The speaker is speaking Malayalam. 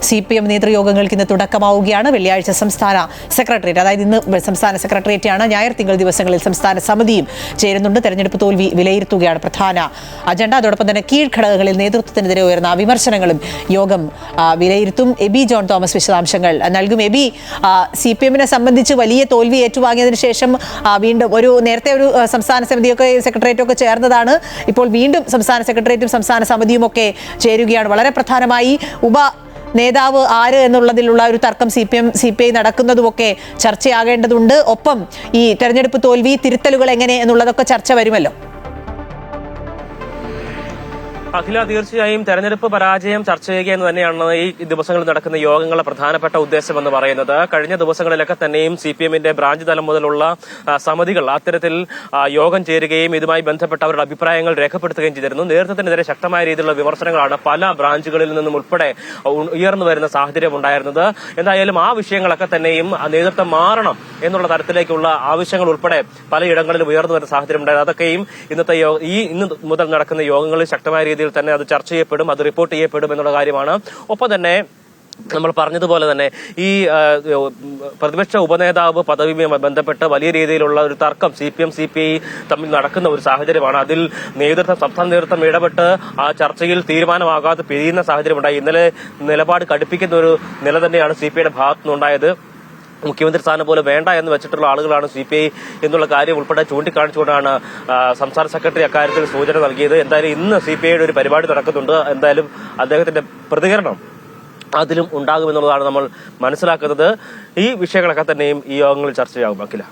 CPM നേതൃയോഗങ്ങൾക്ക് ഇന്ന് തുടക്കമാവുകയാണ്. വെള്ളിയാഴ്ച സംസ്ഥാന സെക്രട്ടേറിയറ്റ്, അതായത് ഇന്ന് സംസ്ഥാന സെക്രട്ടേറിയറ്റാണ്. ഞായർ തിങ്കൾ ദിവസങ്ങളിൽ സംസ്ഥാന സമിതിയും ചേരുന്നുണ്ട്. തെരഞ്ഞെടുപ്പ് തോൽവി വിലയിരുത്തുകയാണ് പ്രധാന അജണ്ട. അതോടൊപ്പം തന്നെ കീഴ്ഘടകങ്ങളിൽ നേതൃത്വത്തിനെതിരെ ഉയർന്ന വിമർശനങ്ങളും യോഗം വിലയിരുത്തും. എബി ജോൺ തോമസ് വിശദാംശങ്ങൾ നൽകും. എബി, CPM-നെ സംബന്ധിച്ച് വലിയ തോൽവി ഏറ്റുവാങ്ങിയതിനു ശേഷം വീണ്ടും നേരത്തെ ഒരു സംസ്ഥാന സമിതിയൊക്കെ സെക്രട്ടേറിയറ്റ് ഒക്കെ ചേർന്നതാണ്. ഇപ്പോൾ വീണ്ടും സംസ്ഥാന സെക്രട്ടേറിയറ്റും സംസ്ഥാന സമിതിയും ഒക്കെ ചേരുകയാണ്. വളരെ പ്രധാനമായി നേതാവ് ആര് എന്നുള്ളതിലുള്ള ഒരു തർക്കം CPI നടക്കുന്നതുമൊക്കെ ചർച്ചയാകേണ്ടതുണ്ട്. ഒപ്പം ഈ തെരഞ്ഞെടുപ്പ് തോൽവി തിരുത്തലുകൾ എങ്ങനെ എന്നുള്ളതൊക്കെ ചർച്ച വരുമല്ലോ. അഖില, തീർച്ചയായും തെരഞ്ഞെടുപ്പ് പരാജയം ചർച്ച ചെയ്യുക എന്ന് തന്നെയാണ് ഈ ദിവസങ്ങളിൽ നടക്കുന്ന യോഗങ്ങളുടെ പ്രധാനപ്പെട്ട ഉദ്ദേശം എന്ന് പറയുന്നത്. കഴിഞ്ഞ ദിവസങ്ങളിലൊക്കെ തന്നെയും CPM-ന്റെ ബ്രാഞ്ച് തലം മുതലുള്ള സമിതികൾ അത്തരത്തിൽ യോഗം ചേരുകയും ഇതുമായി ബന്ധപ്പെട്ട അവരുടെ അഭിപ്രായങ്ങൾ രേഖപ്പെടുത്തുകയും ചെയ്തിരുന്നു. നേതൃത്വത്തിനെതിരെ ശക്തമായ രീതിയിലുള്ള വിമർശനങ്ങളാണ് പല ബ്രാഞ്ചുകളിൽ നിന്നും ഉൾപ്പെടെ ഉയർന്നു വരുന്ന സാഹചര്യം ഉണ്ടായിരുന്നത്. എന്തായാലും ആ വിഷയങ്ങളൊക്കെ തന്നെയും നേതൃത്വം മാറണം എന്നുള്ള തരത്തിലേക്കുള്ള ആവശ്യങ്ങൾ ഉൾപ്പെടെ പലയിടങ്ങളിലും ഉയർന്നു വരുന്ന സാഹചര്യം ഉണ്ടായത്. അതൊക്കെയും ഇന്ന് മുതൽ നടക്കുന്ന യോഗങ്ങളിൽ ശക്തമായ രീതിയിൽ തന്നെ അത് ചർച്ച ചെയ്യപ്പെടും, അത് റിപ്പോർട്ട് ചെയ്യപ്പെടും എന്നുള്ള കാര്യമാണ്. ഒപ്പം തന്നെ നമ്മൾ പറഞ്ഞതുപോലെ തന്നെ ഈ പ്രതിപക്ഷ ഉപനേതാവ് പദവിയുമായി ബന്ധപ്പെട്ട് വലിയ രീതിയിലുള്ള ഒരു തർക്കം CPI തമ്മിൽ നടക്കുന്ന ഒരു സാഹചര്യമാണ്. അതിൽ സംസ്ഥാന നേതൃത്വം ഇടപെട്ട് ആ ചർച്ചയിൽ തീരുമാനമാകാതെ പിരിയുന്ന സാഹചര്യം ഉണ്ടായി. ഇന്നലെ നിലപാട് കടുപ്പിക്കുന്ന ഒരു നില തന്നെയാണ് CPIയുടെ ഭാഗത്തുനിന്നുണ്ടായത്. മുഖ്യമന്ത്രി സ്ഥാനം പോലെ വേണ്ട എന്ന് വെച്ചിട്ടുള്ള ആളുകളാണ് CPI എന്നുള്ള കാര്യം ഉൾപ്പെടെ ചൂണ്ടിക്കാണിച്ചുകൊണ്ടാണ് സംസ്ഥാന സെക്രട്ടറി അക്കാര്യത്തിൽ സൂചന നൽകിയത്. എന്തായാലും ഇന്ന് CPIയുടെ ഒരു പരിപാടി നടക്കുന്നുണ്ട്. എന്തായാലും അദ്ദേഹത്തിന്റെ പ്രതികരണം അതിലും ഉണ്ടാകുമെന്നുള്ളതാണ് നമ്മൾ മനസ്സിലാക്കുന്നത്. ഈ വിഷയങ്ങളൊക്കെ തന്നെയും ഈ യോഗങ്ങളിൽ ചർച്ചയാകും. അഖില.